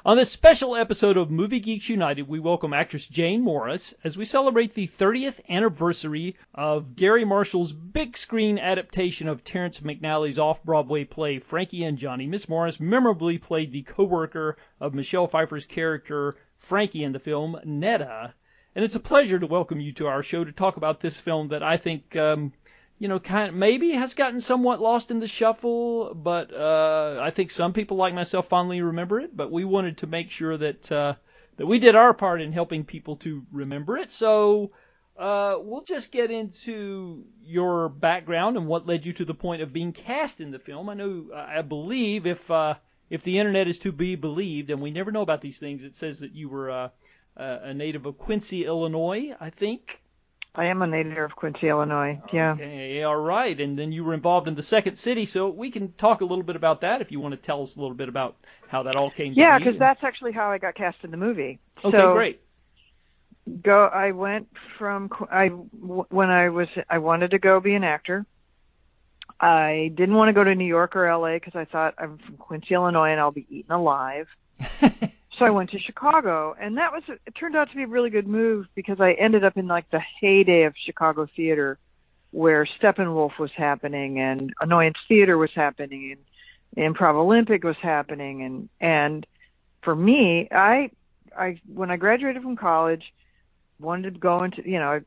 On this special episode of Movie Geeks United, we welcome actress Jane Morris as we celebrate the 30th anniversary of Gary Marshall's big screen adaptation of Terrence McNally's off-Broadway play Frankie and Johnny. Miss Morris memorably played the co-worker of Michelle Pfeiffer's character Frankie in the film, Netta. And it's a pleasure to welcome you to our show to talk about this film that I think, kind of maybe has gotten somewhat lost in the shuffle, but I think some people like myself fondly remember it. But we wanted to make sure that we did our part in helping people to remember it. So we'll just get into your background and what led you to the point of being cast in the film. I believe if the internet is to be believed, and we never know about these things, it says that you were a native of Quincy, Illinois, I think. I am a native of Quincy, Illinois, yeah. Okay, all right. And then you were involved in the Second City, so we can talk a little bit about that if you want to tell us a little bit about how that all came to be. Yeah, because that's actually how I got cast in the movie. Okay, so, great. I went from, I wanted to go be an actor. I didn't want to go to New York or LA because I thought I'm from Quincy, Illinois, and I'll be eaten alive. So I went to Chicago, and it turned out to be a really good move because I ended up in like the heyday of Chicago theater where Steppenwolf was happening and Annoyance Theater was happening and Improv Olympic was happening. And for me, I when I graduated from college, wanted to go into,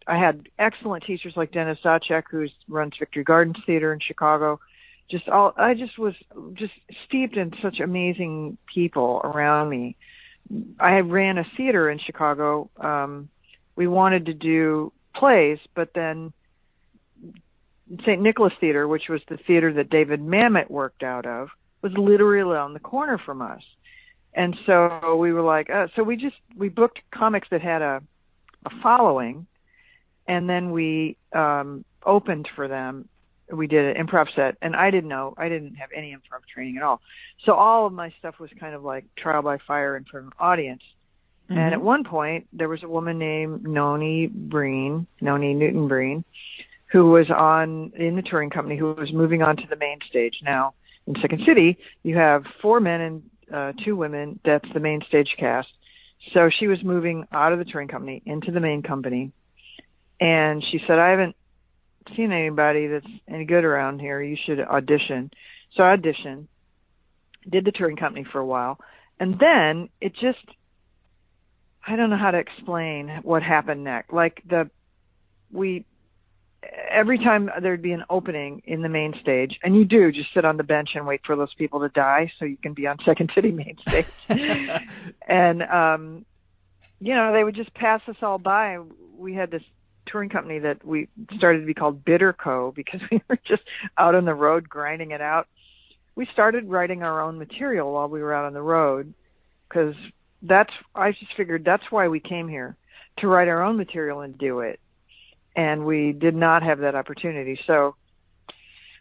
I had excellent teachers like Dennis Zacek, who runs Victory Gardens Theater in Chicago. I just was steeped in such amazing people around me. I ran a theater in Chicago. We wanted to do plays, but then St. Nicholas Theater, which was the theater that David Mamet worked out of, was literally on the corner from us. And so we were like, we booked comics that had a following, and then we opened for them. We did an improv set, and I didn't have any improv training at all. So all of my stuff was kind of like trial by fire in front of an audience. Mm-hmm. And at one point, there was a woman named Noni Newton Breen, who was in the touring company, who was moving on to the main stage. Now, in Second City, you have 4 men and 2 women. That's the main stage cast. So she was moving out of the touring company into the main company. And she said, I haven't seen anybody that's any good around here. You should audition. So I auditioned, did the touring company for a while, and then it just, I don't know how to explain what happened next. Like every time there'd be an opening in the main stage, and you do just sit on the bench and wait for those people to die so you can be on Second City main stage. And, they would just pass us all by. We had this touring company that we started to be called Bitter Co. because we were just out on the road grinding it out. We started writing our own material while we were out on the road because I just figured that's why we came here, to write our own material and do it. And we did not have that opportunity. So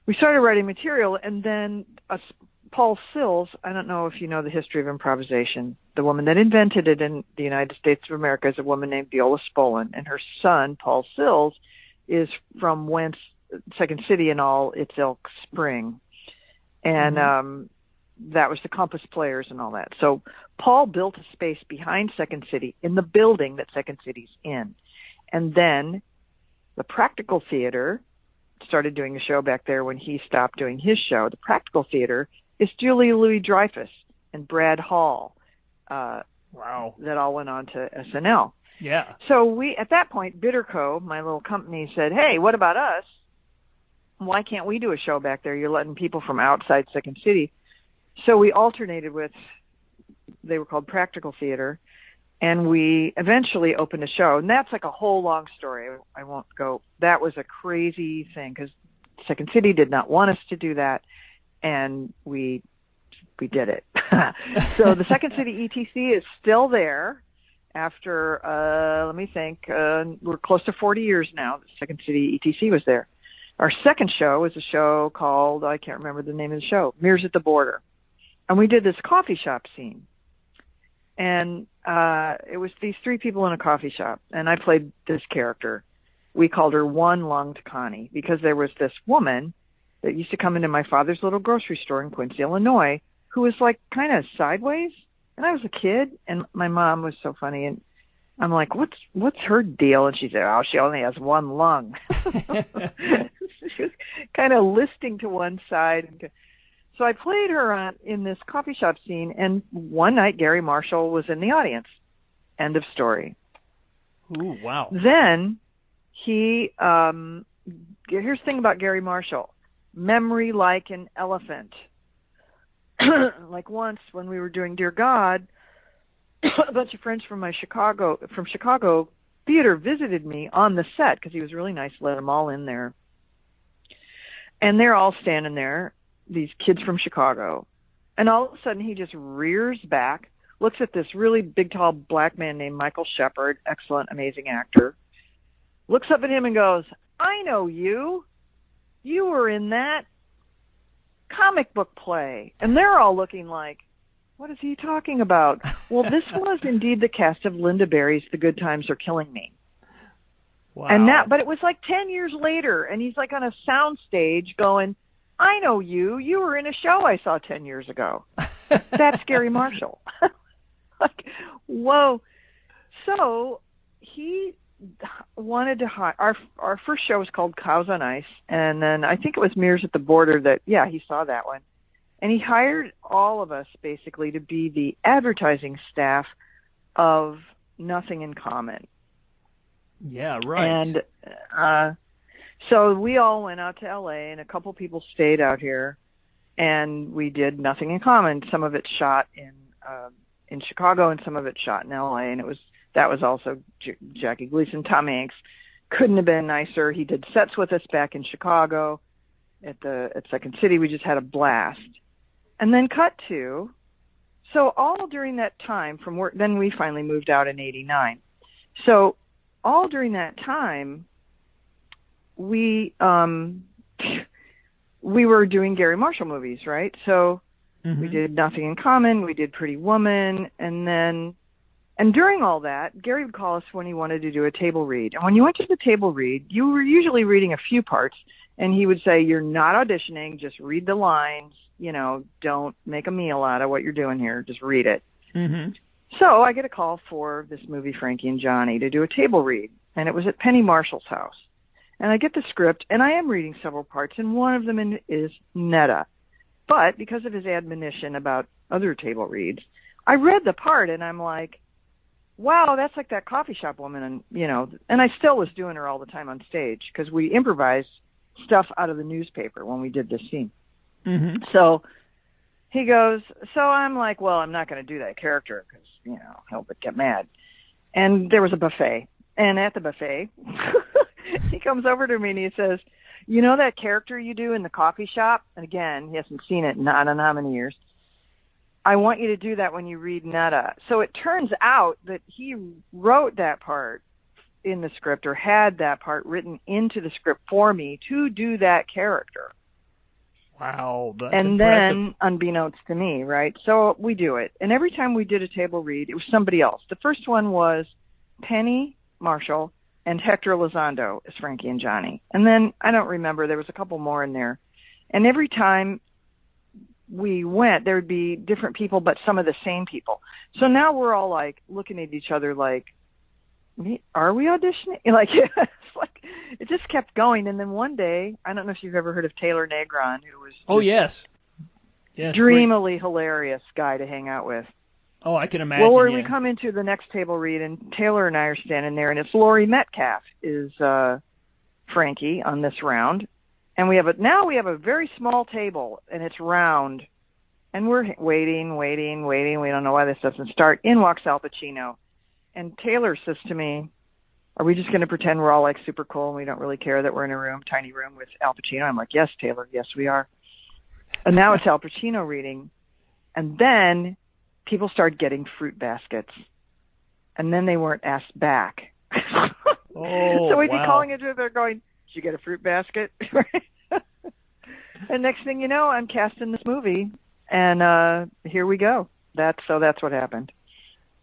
we started writing material, and then Paul Sills, I don't know if you know the history of improvisation. The woman that invented it in the United States of America is a woman named Viola Spolin, and her son, Paul Sills, is from whence Second City and all its ilk spring. And that was the Compass Players and all that. So Paul built a space behind Second City in the building that Second City's in. And then the Practical Theater started doing a show back there when he stopped doing his show. The Practical Theater is Julia Louis-Dreyfus and Brad Hall. Wow. That all went on to SNL. Yeah. So we, at that point, Bitterco, my little company, said, hey, what about us? Why can't we do a show back there? You're letting people from outside Second City. So we alternated with, they were called Practical Theater, and we eventually opened a show. And that's like a whole long story. I won't go. That was a crazy thing because Second City did not want us to do that, and we did it. So the Second City ETC is still there after, let me think, we're close to 40 years now. The Second City ETC was there. Our second show is a show called, I can't remember the name of the show, Mirrors at the Border. And we did this coffee shop scene. And it was these 3 people in a coffee shop, and I played this character. We called her One-Lunged Connie because there was this woman that used to come into my father's little grocery store in Quincy, Illinois, who was like kind of sideways. And I was a kid, and my mom was so funny, and I'm like, what's her deal? And she said, oh, she only has one lung. She was kind of listing to one side. So I played her in this coffee shop scene, and one night Gary Marshall was in the audience. End of story. Ooh, wow. Then here's the thing about Gary Marshall. Memory like an elephant. Like once when we were doing Dear God, a bunch of friends from Chicago theater visited me on the set because he was really nice, let them all in there. And they're all standing there, these kids from Chicago. And all of a sudden he just rears back, looks at this really big, tall black man named Michael Shepard, excellent, amazing actor, looks up at him and goes, I know you. You were in that comic book play. And they're all looking like, what is he talking about? Well, this was indeed the cast of Linda Berry's The Good Times Are Killing Me. Wow. But it was like 10 years later, and he's like on a sound stage going, I know you. You were in a show I saw 10 years ago. That's Gary Marshall. Like, whoa. So he wanted to hire, our first show was called Cows on Ice, and then I think it was Mirrors at the Border that, he saw that one. And he hired all of us basically to be the advertising staff of Nothing in Common. Yeah, right. And so we all went out to LA, and a couple people stayed out here, and we did Nothing in Common. Some of it shot in Chicago, and some of it shot in LA, and that was also Jackie Gleason, Tom Hanks. Couldn't have been nicer. He did sets with us back in Chicago at Second City. We just had a blast. And then cut to, so all during that time from work, then we finally moved out in 89. So all during that time, we were doing Gary Marshall movies, right? So we did Nothing in Common, we did Pretty Woman, and during all that, Gary would call us when he wanted to do a table read. And when you went to the table read, you were usually reading a few parts, and he would say, you're not auditioning, just read the lines, don't make a meal out of what you're doing here, just read it. Mm-hmm. So I get a call for this movie, Frankie and Johnny, to do a table read, and it was at Penny Marshall's house. And I get the script, and I am reading several parts, and one of them is Netta. But because of his admonition about other table reads, I read the part, and I'm like, wow, that's like that coffee shop woman. And I still was doing her all the time on stage because we improvised stuff out of the newspaper when we did this scene. Mm-hmm. So he goes, so I'm like, well, I'm not going to do that character because, he'll get mad. And there was a buffet. And at the buffet, he comes over to me and he says, that character you do in the coffee shop? And again, he hasn't seen it in I don't know how many years. I want you to do that when you read Netta. So it turns out that he wrote that part in the script, or had that part written into the script for me to do that character. Wow, that's and impressive. Then, unbeknownst to me, right? So we do it. And every time we did a table read, it was somebody else. The first one was Penny Marshall and Hector Elizondo as Frankie and Johnny. And then, I don't remember, there was a couple more in there. And every time we went, there would be different people, but some of the same people. So now we're all like looking at each other like, are we auditioning? It's like it just kept going. And then one day, I don't know if you've ever heard of Taylor Negron, who was yes, dreamily hilarious guy to hang out with. Oh, I can imagine. Well, we come into the next table read, and Taylor and I are standing there, and it's Laurie Metcalf is Frankie on this round, and we have a very small table, and it's round, and we're waiting. We don't know why this doesn't start. In walks Al Pacino. And Taylor says to me, are we just going to pretend we're all like super cool and we don't really care that we're in a tiny room with Al Pacino? I'm like, yes, Taylor, yes, we are. And now it's Al Pacino reading. And then people started getting fruit baskets. And then they weren't asked back. So we'd be calling each other going, did you get a fruit basket? And next thing you know, I'm cast in this movie. And here we go. That's what happened.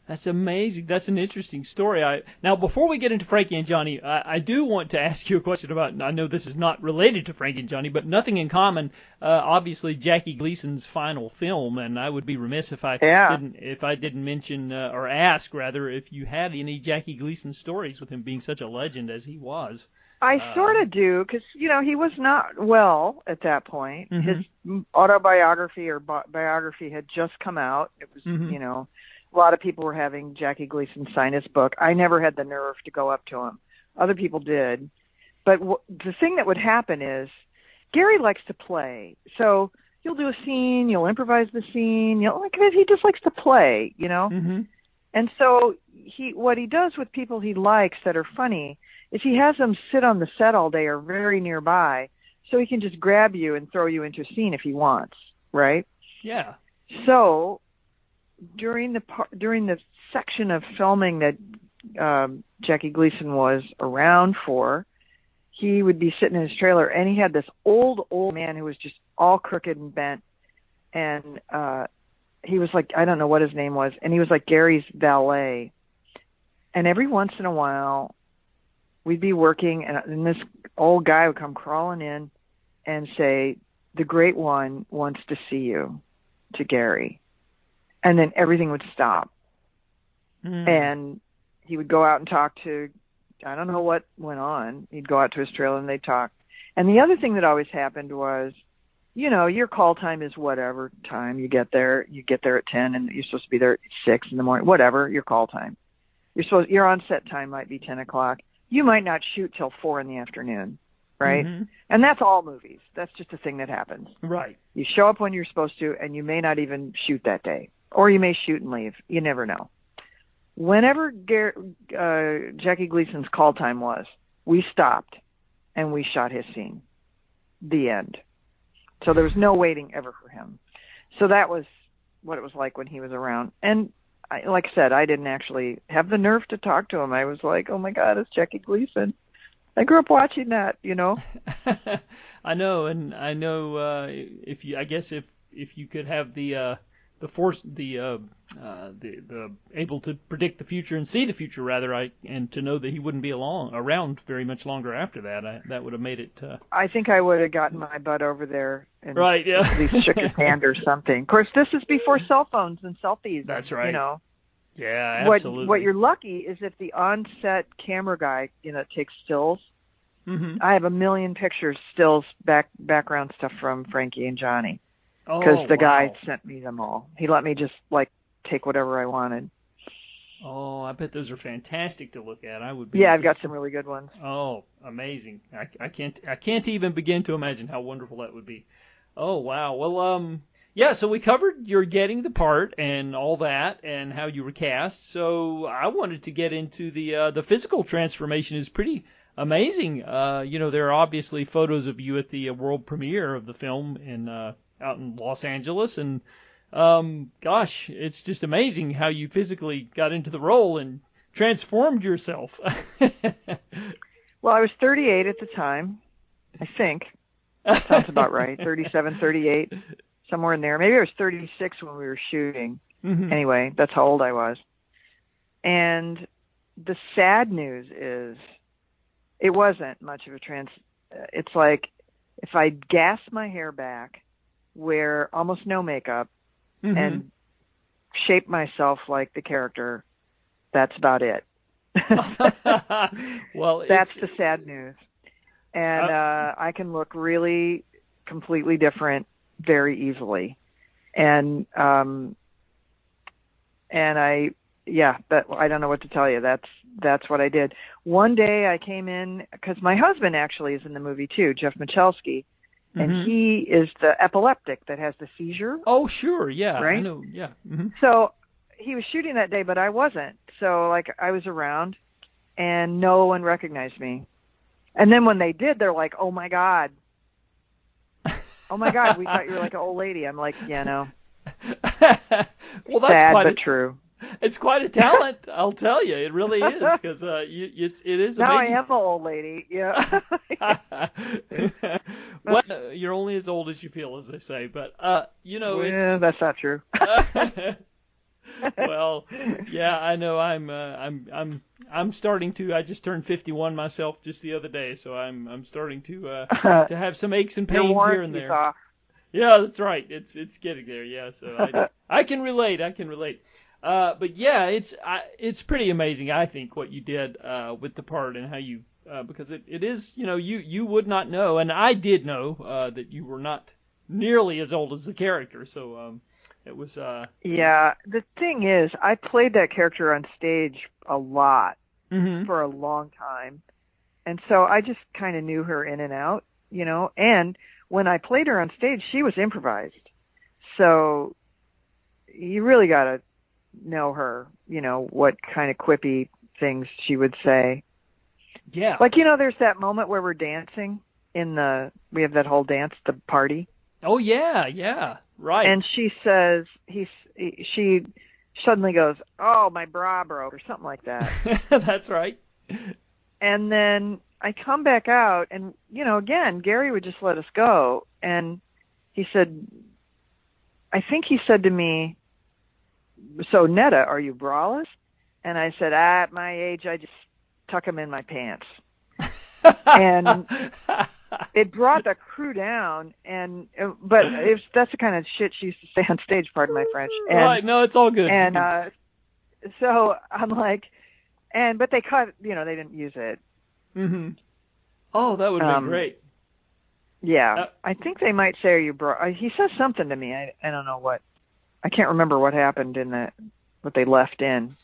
That's amazing. That's an interesting story. Now, before we get into Frankie and Johnny, I do want to ask you a question about, I know this is not related to Frankie and Johnny, but Nothing in Common, obviously Jackie Gleason's final film, and I would be remiss if I didn't mention, or ask rather, if you had any Jackie Gleason stories with him being such a legend as he was. I sort of do, because, he was not well at that point. Mm-hmm. His autobiography or biography had just come out. It was, Mm-hmm. A lot of people were having Jackie Gleason sign his book. I never had the nerve to go up to him. Other people did. But the thing that would happen is Gary likes to play. So you'll do a scene, you'll improvise the scene, he just likes to play, Mm-hmm. And so what he does with people he likes that are funny is he has them sit on the set all day or very nearby so he can just grab you and throw you into a scene if he wants, right? Yeah. So during the section of filming that Jackie Gleason was around for, he would be sitting in his trailer, and he had this old man who was just all crooked and bent, and he was like, I don't know what his name was, and he was like Gary's valet. And every once in a while, we'd be working, and this old guy would come crawling in and say, "The Great One wants to see you," to Gary. And then everything would stop. And he would go out and talk to, I don't know what went on. He'd go out to his trailer and they'd talk. And the other thing that always happened was, your call time is whatever time you get there. You get there at 10 and you're supposed to be there at 6 in the morning, whatever, your call time. Your on-set time might be 10 o'clock. You might not shoot till 4 in the afternoon, right? Mm-hmm. And that's all movies. That's just a thing that happens. Right. You show up when you're supposed to, and you may not even shoot that day. Or you may shoot and leave. You never know. Whenever Jackie Gleason's call time was, we stopped and we shot his scene. The end. So there was no waiting ever for him. So that was what it was like when he was around. And like I said, I didn't actually have the nerve to talk to him. I was like, oh my God, it's Jackie Gleason. I grew up watching that, I know, and I know if you could have the able to predict the future and see the future rather, and to know that he wouldn't be around very much longer after that, that would have made it. I think I would have gotten my butt over there and right, yeah. at least shook his hand or something. Of course, this is before cell phones and selfies. That's right. Yeah, absolutely. What you're lucky is if the on-set camera guy, takes stills. Mm-hmm. I have a million pictures, stills, background stuff from Frankie and Johnny. Because the guy sent me them all. He let me just take whatever I wanted. Oh, I bet those are fantastic to look at. I would be. Yeah, I've got some really good ones. Oh, amazing! I can't even begin to imagine how wonderful that would be. Oh wow. Well, yeah. So we covered your getting the part and all that, and how you were cast. So I wanted to get into the physical transformation is pretty amazing. There are obviously photos of you at the world premiere of the film out in Los Angeles, and gosh, it's just amazing how you physically got into the role and transformed yourself. Well, I was 38 at the time, I think. That sounds about right. 37, 38, somewhere in there. Maybe I was 36 when we were shooting. Mm-hmm. Anyway, that's how old I was. And the sad news is it wasn't much of a it's like if I gas my hair back, wear almost no makeup, mm-hmm. and shape myself like the character, that's about it. Well, that's the sad news. And I can look really completely different very easily. And I don't know what to tell you. That's what I did. One day I came in, because my husband actually is in the movie too, Jeff Michalski. And mm-hmm. he is the epileptic that has the seizure. Oh, sure, yeah, right? I know, yeah. Mm-hmm. So he was shooting that day, but I wasn't. So I was around, and no one recognized me. And then when they did, they're like, "Oh my God, we thought you were like an old lady." I'm like, "Yeah, no." Well, that's sad but true. It's quite a talent, I'll tell you. It really is, because it is now amazing. I am an old lady, yeah. Well, you're only as old as you feel, as they say. But yeah, that's not true. Well, yeah, I know. I'm starting to. I just turned 51 myself just the other day, so I'm starting to have some aches and Your pains here and warranty's there. off. Yeah, that's right. It's getting there. Yeah, so I can relate. I can relate. But yeah, it's pretty amazing. I think what you did with the part and how you because it is you would not know, and I did know that you were not nearly as old as the character. So it was. Yeah, the thing is, I played that character on stage a lot for a long time. And so I just kind of knew her in and out, and when I played her on stage, she was improvised. So you really got to know her, what kind of quippy things she would say. Yeah. Like, there's that moment where we're dancing we have that whole dance, the party. Oh, yeah, right. And she says, she suddenly goes, "Oh, my bra broke," or something like that. That's right. And then I come back out, and, again, Gary would just let us go. And he said, I think he said to me, "So, Netta, are you braless?" And I said, "At my age, I just tuck them in my pants." And it brought the crew down, but that's the kind of shit she used to say on stage, pardon my French. And, right, no, it's all good. And so I'm like, but they cut, they didn't use it. Mm-hmm. Oh, that would have been great. Yeah, I think they might say, "Are you he says something to me. I don't know what. I can't remember what happened what they left in.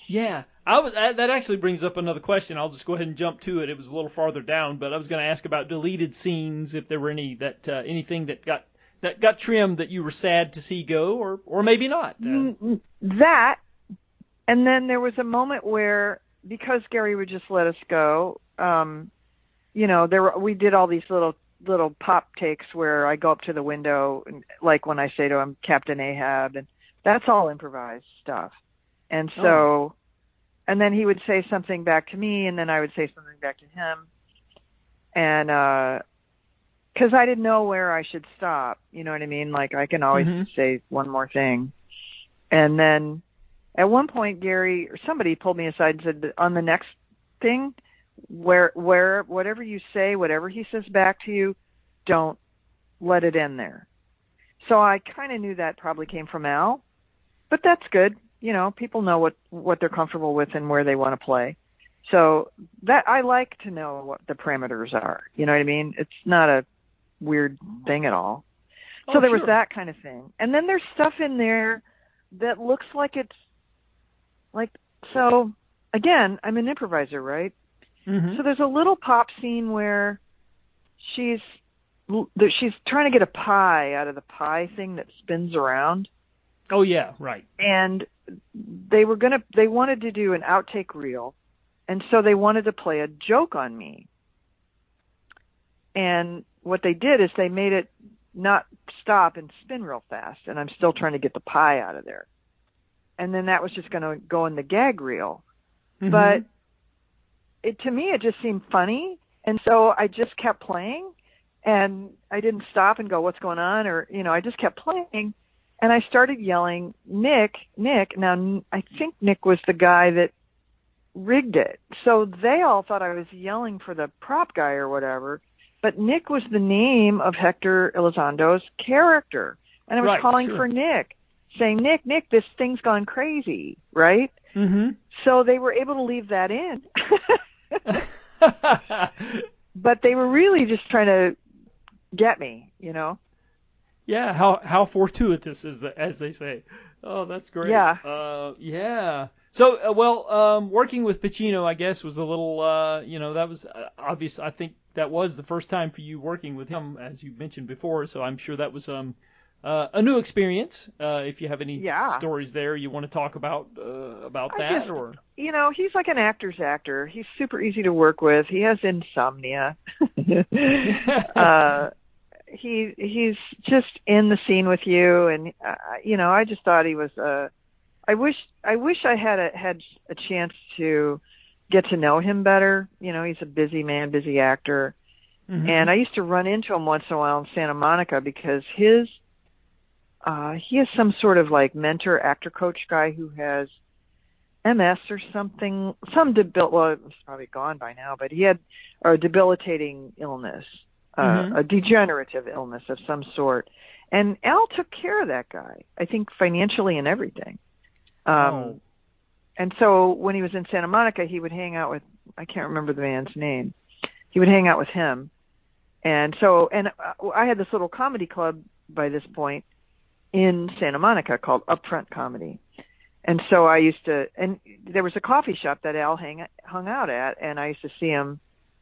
Yeah, that actually brings up another question. I'll just go ahead and jump to it. It was a little farther down, but I was going to ask about deleted scenes, if there were anything that got trimmed that you were sad to see go, or maybe not. That, and then there was a moment where, because Gary would just let us go, we did all these little pop takes where I go up to the window, and, like when I say to him, "Captain Ahab," and that's all improvised stuff. And so, and then he would say something back to me, and then I would say something back to him. And, cause I didn't know where I should stop. You know what I mean? Like, I can always say one more thing. And then at one point, Gary or somebody pulled me aside and said, "On the next thing, where whatever you say, whatever he says back to you, don't let it end there." So I kind of knew that probably came from Al, but that's good. People know what they're comfortable with and where they want to play. So that, I like to know what the parameters are. You know what I mean? It's not a weird thing at all. So there was that kind of thing. And then there's stuff in there that looks like it's like, so again, I'm an improviser, right? Mm-hmm. So there's a little pop scene where she's trying to get a pie out of the pie thing that spins around. Oh yeah, right. And they wanted to do an outtake reel, and so they wanted to play a joke on me. And what they did is they made it not stop and spin real fast, and I'm still trying to get the pie out of there. And then that was just going to go in the gag reel. Mm-hmm. But to me, it just seemed funny, and so I just kept playing, and I didn't stop and go, "What's going on?" Or, I just kept playing. And I started yelling, "Nick, Nick." Now, I think Nick was the guy that rigged it. So they all thought I was yelling for the prop guy or whatever. But Nick was the name of Hector Elizondo's character. And I was calling for Nick, saying, "Nick, Nick, this thing's gone crazy," right? Mm-hmm. So they were able to leave that in. But they were really just trying to get me, Yeah, how fortuitous is that, as they say. Oh, that's great. Yeah. Yeah. So, working with Pacino, I guess, was a little, that was obvious. I think that was the first time for you working with him, as you mentioned before. So I'm sure that was a new experience. If you have any stories there you want to talk about that, or he's like an actor's actor. He's super easy to work with. He has insomnia. He's just in the scene with you, and I just thought he was. I wish I had a chance to get to know him better. He's a busy man, busy actor, and I used to run into him once in a while in Santa Monica because his he is some sort of like mentor, actor coach guy who has MS or something, well, it's probably gone by now, but he had a debilitating illness, a degenerative illness of some sort. And Al took care of that guy, I think financially and everything. And so when he was in Santa Monica, he would hang out with, I can't remember the man's name. He would hang out with him. And so, I had this little comedy club by this point in Santa Monica called Upfront Comedy. And so I used to, and there was a coffee shop that Al hung out at, and I used to see him,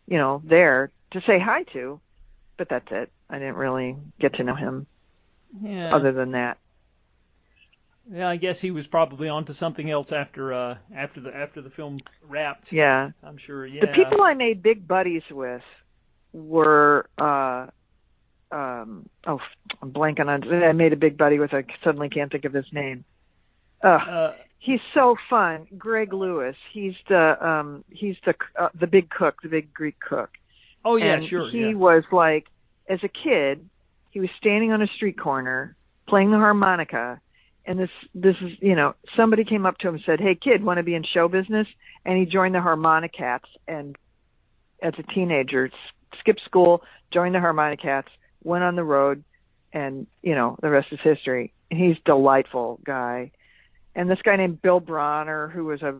there to say hi to, but that's it. I didn't really get to know him other than that. Yeah, I guess he was probably onto something else after the film wrapped. Yeah. I'm sure, yeah. The people I made big buddies with were, I'm blanking on, I made a big buddy with, I suddenly can't think of his name. He's so fun. Greg Lewis. He's the big cook, the big Greek cook. Oh yeah, and sure. He was like, as a kid, he was standing on a street corner playing the harmonica, and this is, somebody came up to him and said, "Hey kid, want to be in show business?" And he joined the Harmonicats, and as a teenager, skipped school, joined the Harmonicats, went on the road, and the rest is history. He's a delightful guy. And this guy named Bill Brunner, who was a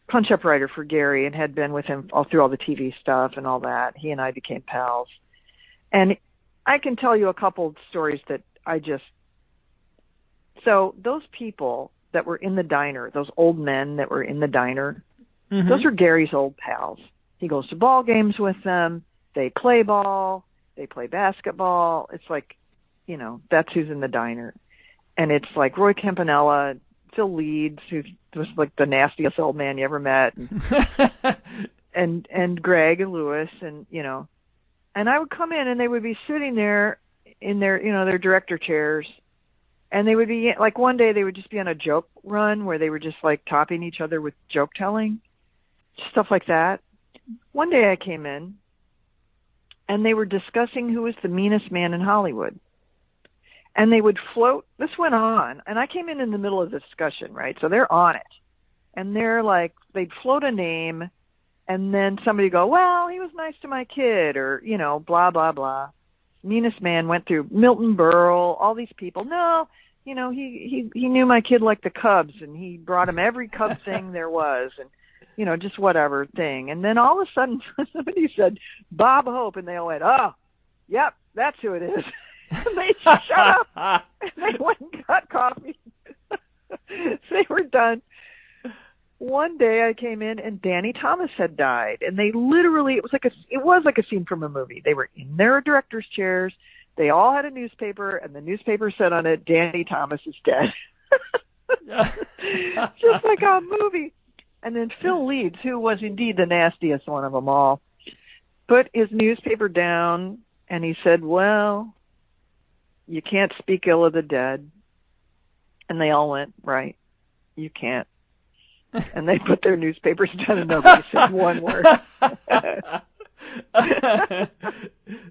punch-up writer for Gary and had been with him all through all the TV stuff and all that. He and I became pals. And I can tell you a couple stories that so those people that were in the diner, those old men that were in the diner, those are Gary's old pals. He goes to ball games with them. They play ball. They play basketball. It's like, that's who's in the diner. And it's like Roy Campanella, Phil Leeds, who was like the nastiest old man you ever met, and Greg and Lewis, and and I would come in and they would be sitting there in their their director chairs, and they would be like, one day they would just be on a joke run where they were just like topping each other with joke telling, stuff like that. One day I came in and they were discussing who was the meanest man in Hollywood. And they would float, this went on, and I came in the middle of the discussion, right? So they're on it. And they're like, they'd float a name, and then somebody would go, well, he was nice to my kid, or, blah, blah, blah. Meanest man went through Milton Berle, all these people. No, he knew my kid liked the Cubs, and he brought him every Cubs thing there was, and, just whatever thing. And then all of a sudden, somebody said, Bob Hope, and they all went, oh, yep, that's who it is. And they shut up, and they went and got coffee. They were done. One day I came in, and Danny Thomas had died, and they literally, it was like a scene from a movie. They were in their director's chairs. They all had a newspaper, and the newspaper said on it, Danny Thomas is dead. Just like a movie. And then Phil Leeds, who was indeed the nastiest one of them all, put his newspaper down, and he said, well, you can't speak ill of the dead. And they all went, right, you can't. And they put their newspapers down and nobody said one word.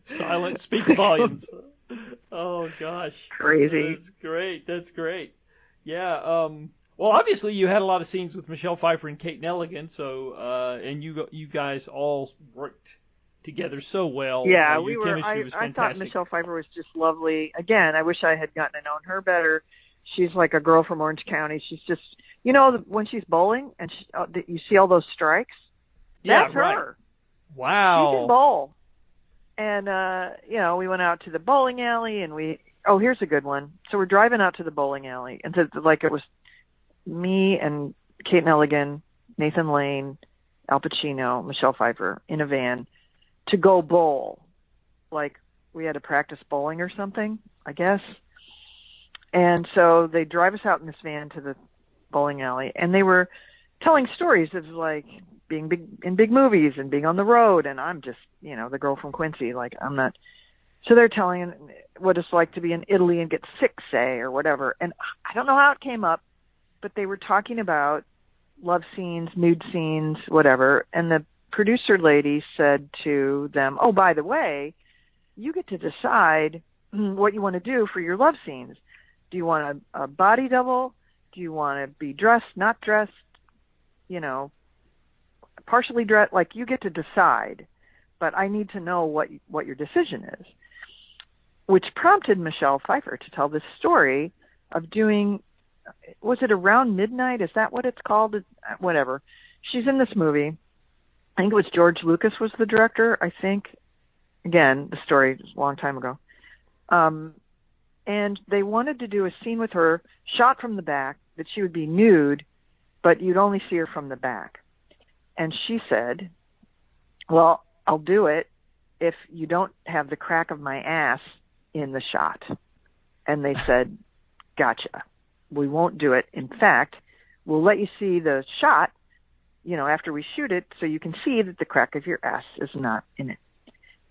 Silence speaks volumes. Oh, gosh. Crazy. That's great. Yeah. Well, obviously you had a lot of scenes with Michelle Pfeiffer and Kate Neligan, so and you guys all worked together so well. Yeah, your chemistry was I fantastic. thought Michelle Pfeiffer was just lovely. Again, I wish I had gotten to know her better. She's like a girl from Orange County. She's just, when she's bowling and you see all those strikes? That's right. her. Wow. She can bowl. And, we went out to the bowling alley and here's a good one. So we're driving out to the bowling alley and it was me and Kate Neligan, Nathan Lane, Al Pacino, Michelle Pfeiffer in a van to go bowl. Like we had to practice bowling or something, I guess. And so they drive us out in this van to the bowling alley, and they were telling stories of like being in big movies and being on the road. And I'm just, the girl from Quincy, like I'm not. So they're telling what it's like to be in Italy and get sick, say, or whatever. And I don't know how it came up, but they were talking about love scenes, nude scenes, whatever. And the producer lady said to them, oh, by the way, you get to decide what you want to do for your love scenes. Do you want a body double? Do you want to be dressed, not dressed, partially dressed? Like, you get to decide, but I need to know what your decision is, which prompted Michelle Pfeiffer to tell this story of doing, was it Around Midnight? Is that what it's called? Whatever. She's in this movie. I think it was George Lucas was the director, I think. Again, the story is a long time ago. And they wanted to do a scene with her shot from the back, that she would be nude, but you'd only see her from the back. And she said, well, I'll do it if you don't have the crack of my ass in the shot. And they said, gotcha. We won't do it. In fact, we'll let you see the shot, after we shoot it, so you can see that the crack of your ass is not in it.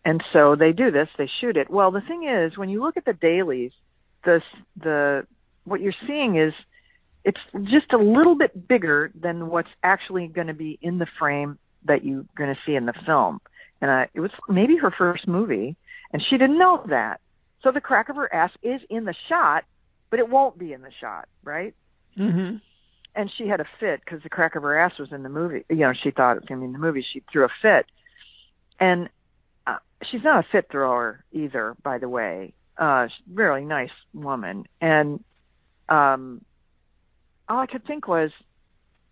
And so they do this, they shoot it. Well, the thing is, when you look at the dailies, what you're seeing is it's just a little bit bigger than what's actually going to be in the frame that you're going to see in the film. And it was maybe her first movie, and she didn't know that. So the crack of her ass is in the shot, but it won't be in the shot, right? Mm-hmm. And she had a fit because the crack of her ass was in the movie. She thought it was going to be in the movie. She threw a fit. And she's not a fit thrower either, by the way. She's a really nice woman. And all I could think was,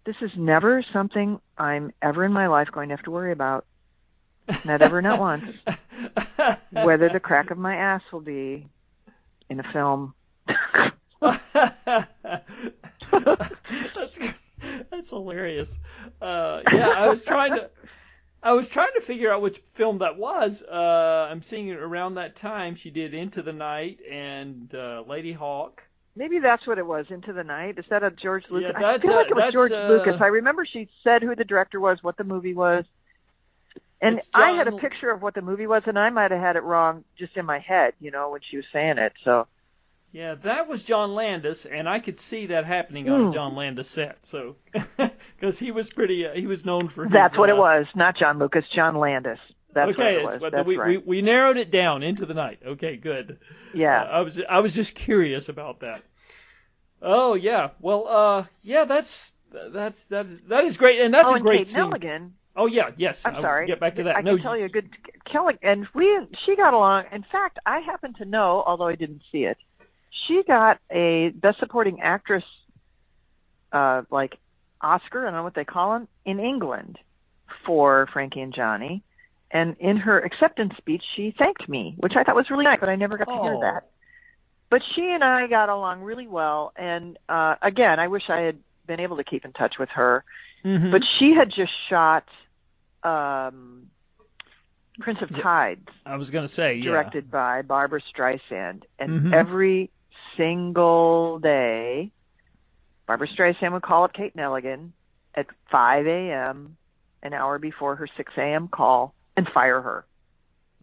this is never something I'm ever in my life going to have to worry about. Not ever, not once. Whether the crack of my ass will be in a film. That's hilarious. I was trying to figure out which film that was. I'm seeing it around that time. She did Into the Night and Lady Hawk. Maybe that's what it was, Into the Night. Is that a George Lucas? Yeah, I feel like it was George Lucas. I remember she said who the director was, what the movie was. And I had a picture of what the movie was, and I might have had it wrong just in my head, when she was saying it. So. Yeah, that was John Landis, and I could see that happening on a John Landis set. So, because he was he was known for his... That's what it was, not John Lucas, John Landis. That's okay, what it was. That's right. We narrowed it down, Into the Night. Okay, good. Yeah. I was just curious about that. Oh yeah, well, that is great, and that's a great Kate scene. Neligan. Oh yeah, yes. I'm sorry. Get back to that. I can tell you a good Kelly, and she got along. In fact, I happen to know, although I didn't see it, she got a Best Supporting Actress, like Oscar, I don't know what they call them, in England for Frankie and Johnny. And in her acceptance speech, she thanked me, which I thought was really nice, but I never got to hear that. But she and I got along really well. And again, I wish I had been able to keep in touch with her. Mm-hmm. But she had just shot Prince of Tides. I was going to say, directed by Barbara Streisand. And every single day, Barbara Streisand would call up Kate Neligan at 5 a.m., an hour before her 6 a.m. call, and fire her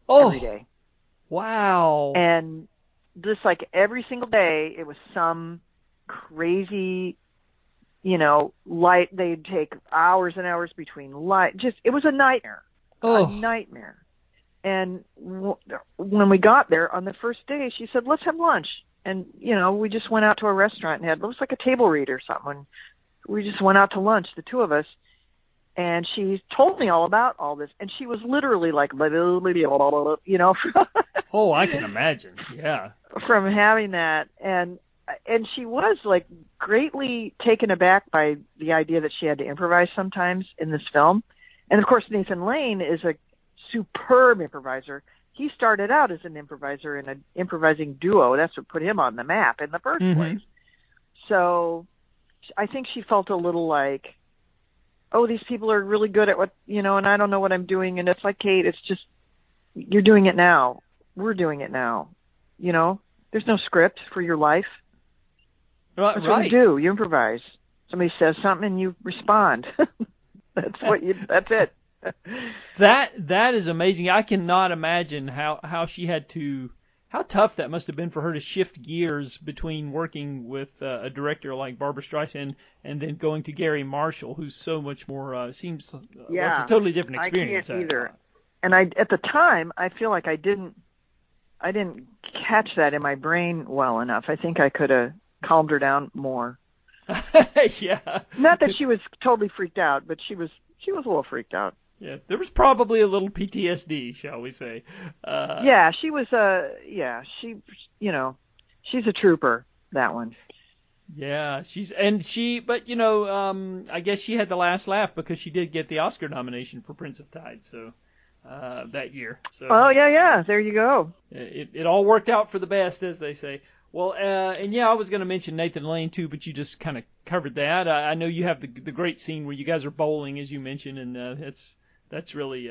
every day. Wow. And just like every single day, it was some crazy, light. They'd take hours and hours between light. It was a nightmare. A nightmare. And when we got there on the first day, she said, let's have lunch. And, we just went out to a restaurant and it was like a table read or something. We just went out to lunch, the two of us. And she told me all about all this. And she was literally like, Oh, I can imagine. Yeah. From having that. And she was like greatly taken aback by the idea that she had to improvise sometimes in this film. And of course, Nathan Lane is a superb improviser. He started out as an improviser in an improvising duo. That's what put him on the map in the first place. So I think she felt a little like, oh, these people are really good at what, and I don't know what I'm doing. And it's like, Kate, it's just, you're doing it now. We're doing it now. There's no script for your life. That's what you do. You improvise. Somebody says something and you respond. That's it. That is amazing. I cannot imagine how she had to, how tough that must have been for her to shift gears between working with a director like Barbara Streisand and then going to Gary Marshall, who's so much more, it's a totally different experience. I can't either. And at the time, I feel like I didn't I didn't catch that in my brain well enough. I think I could have calmed her down more. Yeah. Not that she was totally freaked out, but she was a little freaked out. Yeah, there was probably a little PTSD, shall we say? Yeah, she was she's a trooper. That one. Yeah, but I guess she had the last laugh because she did get the Oscar nomination for Prince of Tide, so that year. So oh yeah, there you go. It all worked out for the best, as they say. Well, and yeah, I was going to mention Nathan Lane too, but you just kind of covered that. I know you have the great scene where you guys are bowling, as you mentioned, and that's really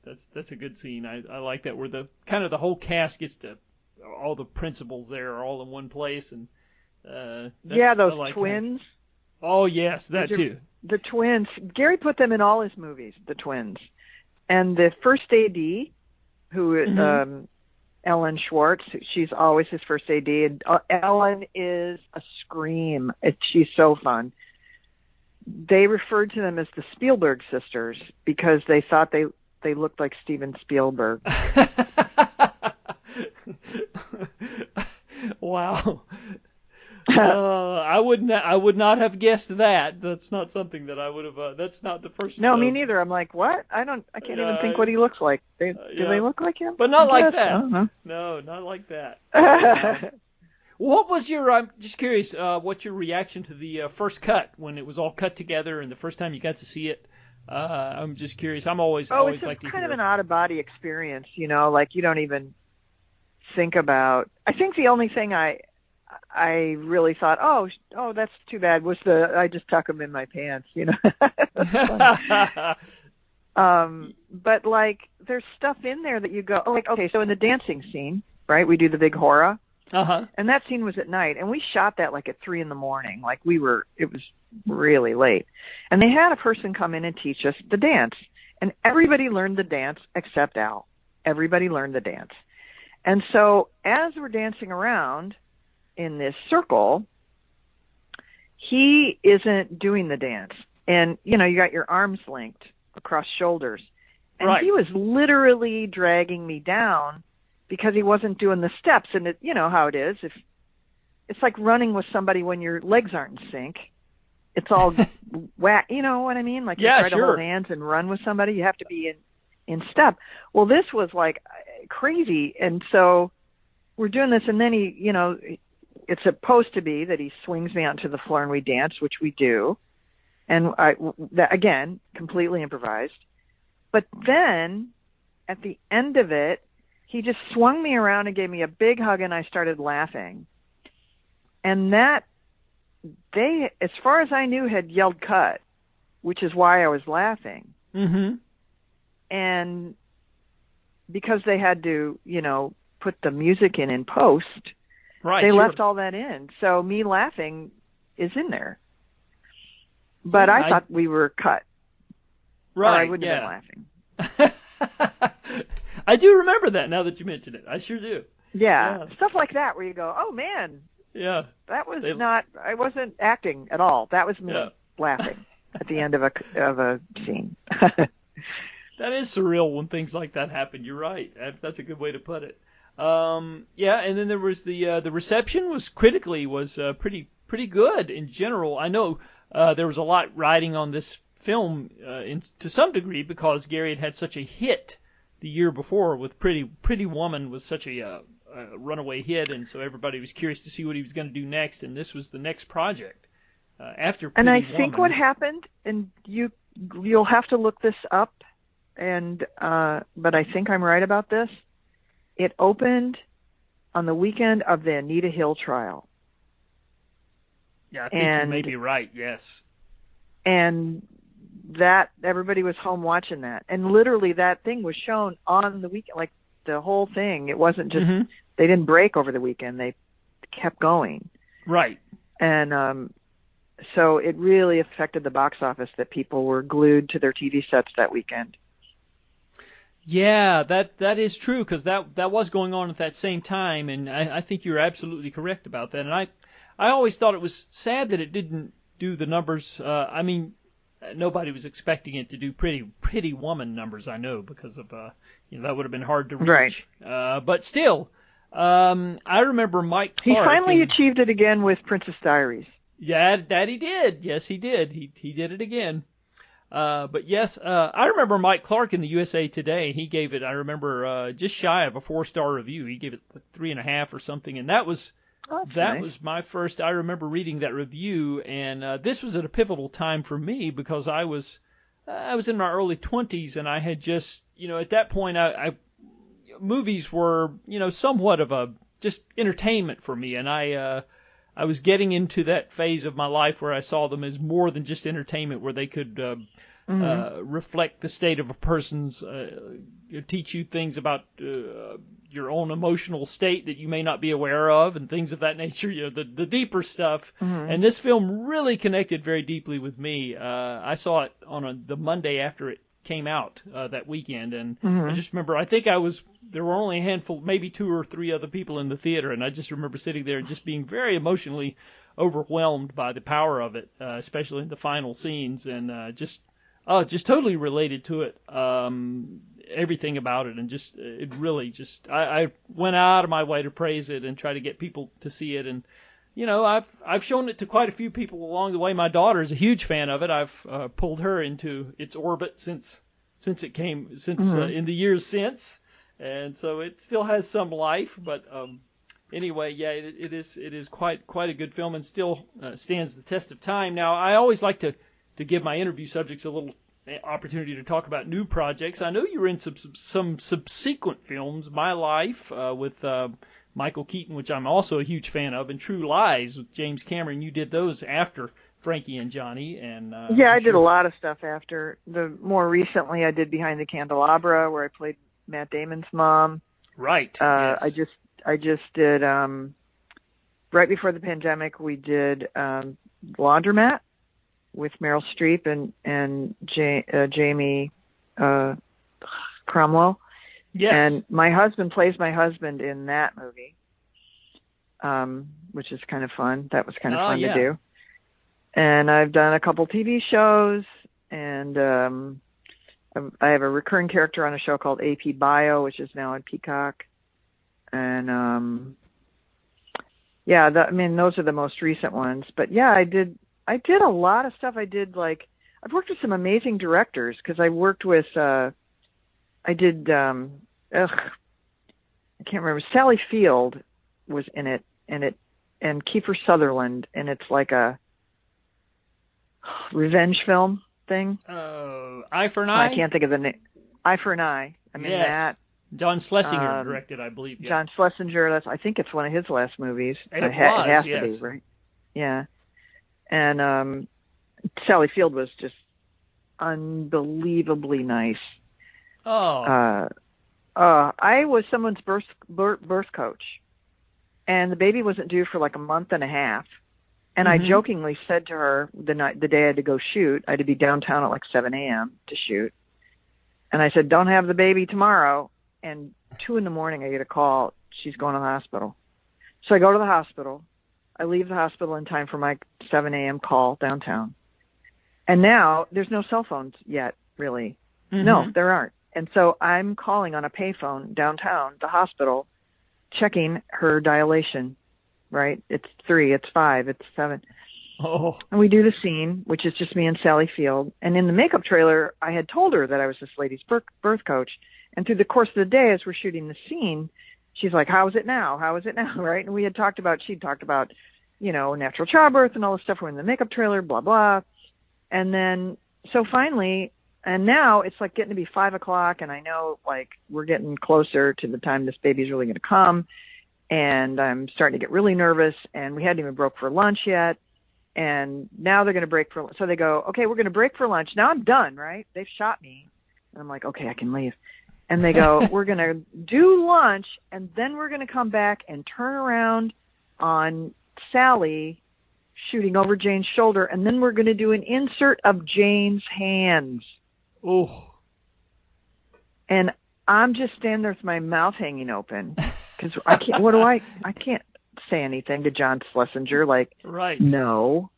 that's a good scene. I like that, where the kind of the whole cast gets to, all the principals there are all in one place, and those twins. Oh yes, that too. The twins. Gary put them in all his movies. The twins, and the first AD, who Ellen Schwartz. She's always his first AD, and Ellen is a scream. She's so fun. They referred to them as the Spielberg sisters because they thought they looked like Steven Spielberg. Wow. I would not have guessed that. That's not something that I would have. That's not the first. No, me neither. I'm like, what? I can't even think what he looks like. Do they look like him? But not like that. No, not like that. What was your? I'm just curious. What's your reaction to the first cut when it was all cut together and the first time you got to see it? I'm just curious. I'm always like to hear. It's kind of an out of body experience. Like you don't even think about. I think the only thing I really thought, oh, that's too bad, was I just tuck them in my pants, But like, there's stuff in there that you go, oh, like, okay, so in the dancing scene, right, we do the big horror, and that scene was at night, and we shot that like at 3 a.m. Like it was really late, and they had a person come in and teach us the dance, and everybody learned the dance except Al. Everybody learned the dance, and so as we're dancing around in this circle, he isn't doing the dance. And, you got your arms linked across shoulders. And he was literally dragging me down because he wasn't doing the steps. And you know how it is. It's like running with somebody when your legs aren't in sync. It's all whack. You know what I mean? Like you try to hold hands and run with somebody. You have to be in step. Well, this was like crazy. And so we're doing this, and then he, it's supposed to be that he swings me onto the floor and we dance, which we do. And that, again, completely improvised. But then at the end of it, he just swung me around and gave me a big hug, and I started laughing. And they, as far as I knew, had yelled cut, which is why I was laughing. Mm-hmm. And because they had to, put the music in post, they left all that in. So me laughing is in there. But I thought we were cut. Right. Or I wouldn't have been laughing. I do remember that now that you mention it. I sure do. Yeah. Stuff like that where you go, oh, man. Yeah. That was I wasn't acting at all. That was me laughing at the end of a scene. That is surreal when things like that happen. You're right. That's a good way to put it. Yeah, and then there was the reception was pretty good in general. I know there was a lot riding on this film to some degree because Gary had such a hit the year before with Pretty Woman was such a runaway hit, and so everybody was curious to see what he was going to do next, and this was the next project after Pretty Woman. And I think what happened, and you'll have to look this up, and but I think I'm right about this. It opened on the weekend of the Anita Hill trial. Yeah, I think you may be right, yes. And that everybody was home watching that. And literally that thing was shown on the weekend, like the whole thing. It wasn't just, they didn't break over the weekend. They kept going. Right. And so it really affected the box office that people were glued to their TV sets that weekend. Yeah, that is true because that was going on at that same time, and I think you're absolutely correct about that. And I always thought it was sad that it didn't do the numbers. I mean, nobody was expecting it to do Pretty Woman numbers. I know because of that would have been hard to reach. Right. But still, I remember Mike He Clark. finally achieved it again with Princess Diaries. Yeah, that he did. Yes, he did. He did it again. But yes, I remember Mike Clark in the USA Today. He gave it, I remember, just shy of a 4-star review. He gave it 3.5 or something, and that was nice. was my first. I remember reading that review, and this was at a pivotal time for me because I was in my early 20s, and I had just, at that point, movies were, somewhat of a just entertainment for me, and I was getting into that phase of my life where I saw them as more than just entertainment, where they could reflect the state of a person's, teach you things about your own emotional state that you may not be aware of, and things of that nature, the deeper stuff. And this film really connected very deeply with me. I saw it on the Monday after it came out that weekend, and I just remember, I think there were only a handful, maybe 2 or 3 other people in the theater, and I just remember sitting there and just being very emotionally overwhelmed by the power of it, especially in the final scenes, and just totally related to it, everything about it, and just, it really just, I went out of my way to praise it and try to get people to see it, and I've shown it to quite a few people along the way. My daughter is a huge fan of it. I've pulled her into its orbit since it came, in the years since, and so it still has some life. But anyway, yeah, it is quite a good film, and still stands the test of time. Now, I always like to give my interview subjects a little opportunity to talk about new projects. I know you were in some subsequent films, My Life with Michael Keaton, which I'm also a huge fan of, and True Lies with James Cameron. You did those after Frankie and Johnny, and I did a lot of stuff after. More recently, I did Behind the Candelabra, where I played Matt Damon's mom. Right. Yes. I just did right before the pandemic. We did Laundromat with Meryl Streep and Jamie Cromwell. Yes. And my husband plays my husband in that movie, which is kind of fun. That was kind of fun to do. And I've done a couple TV shows, and I have a recurring character on a show called AP Bio, which is now on Peacock. And those are the most recent ones. But yeah, I did a lot of stuff. I've worked with some amazing directors, because I worked with I can't remember. Sally Field was in it, and Kiefer Sutherland, and it's like a revenge film thing. Eye for an Eye? I can't think of the name. Eye for an Eye. I mean, that. John Schlesinger directed, I believe. Yeah. John Schlesinger. I think it's one of his last movies. It has to be, right? Yeah. And Sally Field was just unbelievably nice. Oh. I was someone's birth coach, and the baby wasn't due for like a month and a half. And I jokingly said to her the day I had to go shoot, I had to be downtown at like 7 a.m. to shoot. And I said, don't have the baby tomorrow. And 2 a.m, I get a call. She's going to the hospital. So I go to the hospital. I leave the hospital in time for my 7 a.m. call downtown. And now there's no cell phones yet, really. No, there aren't. And so I'm calling on a payphone downtown, the hospital, checking her dilation, right? It's 3, it's 5, it's 7. Oh. And we do the scene, which is just me and Sally Field. And in the makeup trailer, I had told her that I was this lady's birth coach. And through the course of the day, as we're shooting the scene, she's like, how is it now? How is it now? Right? And she'd talked about, natural childbirth and all the stuff. We're in the makeup trailer, blah, blah. And then, so finally, and now it's like getting to be 5 o'clock, and I know like we're getting closer to the time this baby's really going to come. And I'm starting to get really nervous, and we hadn't even broke for lunch yet. And now they're going to break so they go, okay, we're going to break for lunch. Now I'm done, right? They've shot me. And I'm like, okay, I can leave. And they go, we're going to do lunch, and then we're going to come back and turn around on Sally shooting over Jane's shoulder, and then we're going to do an insert of Jane's hands. Oh. And I'm just standing there with my mouth hanging open, because I can't, I can't say anything to John Schlesinger, like, right. No,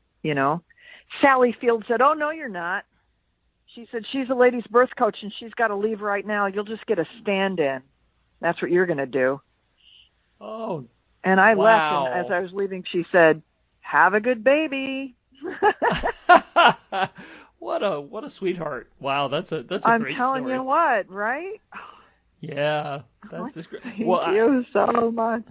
Sally Field said, oh, no, you're not. She said, she's a lady's birth coach, and she's got to leave right now. You'll just get a stand-in. That's what you're going to do. Oh, And I left, wow. and as I was leaving, she said, "Have a good baby." What a sweetheart. Wow, that's a great story. I'm telling you what, right? Yeah, that's just great. Thank you so much.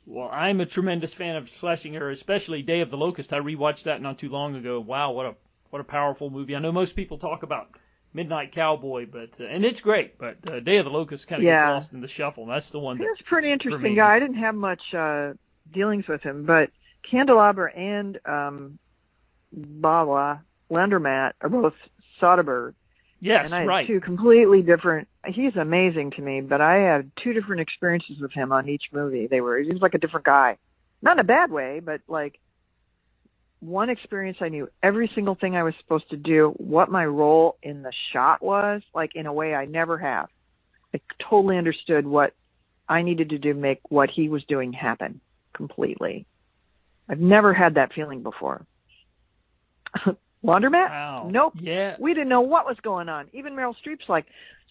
Well, I'm a tremendous fan of Schlesinger, especially Day of the Locust. I rewatched that not too long ago. Wow, what a powerful movie. I know most people talk about Midnight Cowboy, but and it's great, but Day of the Locust kind of gets lost in the shuffle. That's the one that. He was a pretty interesting guy. I didn't have much dealings with him, but Candelabra and Lendermatt are both Soderbergh. Yes, and I right. had two completely different. He's amazing to me, but I had two different experiences with him on each movie. He was like a different guy, not in a bad way, but like one experience I knew every single thing I was supposed to do, what my role in the shot was, like in a way I never have. I totally understood what I needed to do to make what he was doing happen completely. I've never had that feeling before. Laundromat? Wow. Nope. Yeah. We didn't know what was going on. Even Meryl Streep's like,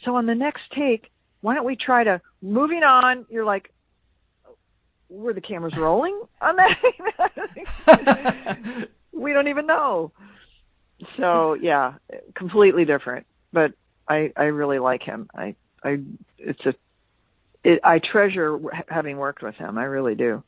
so on the next take, why don't we try to, moving on, you're like, were the cameras rolling on that? We don't even know. So, yeah, completely different. But I really like him. I treasure having worked with him. I really do.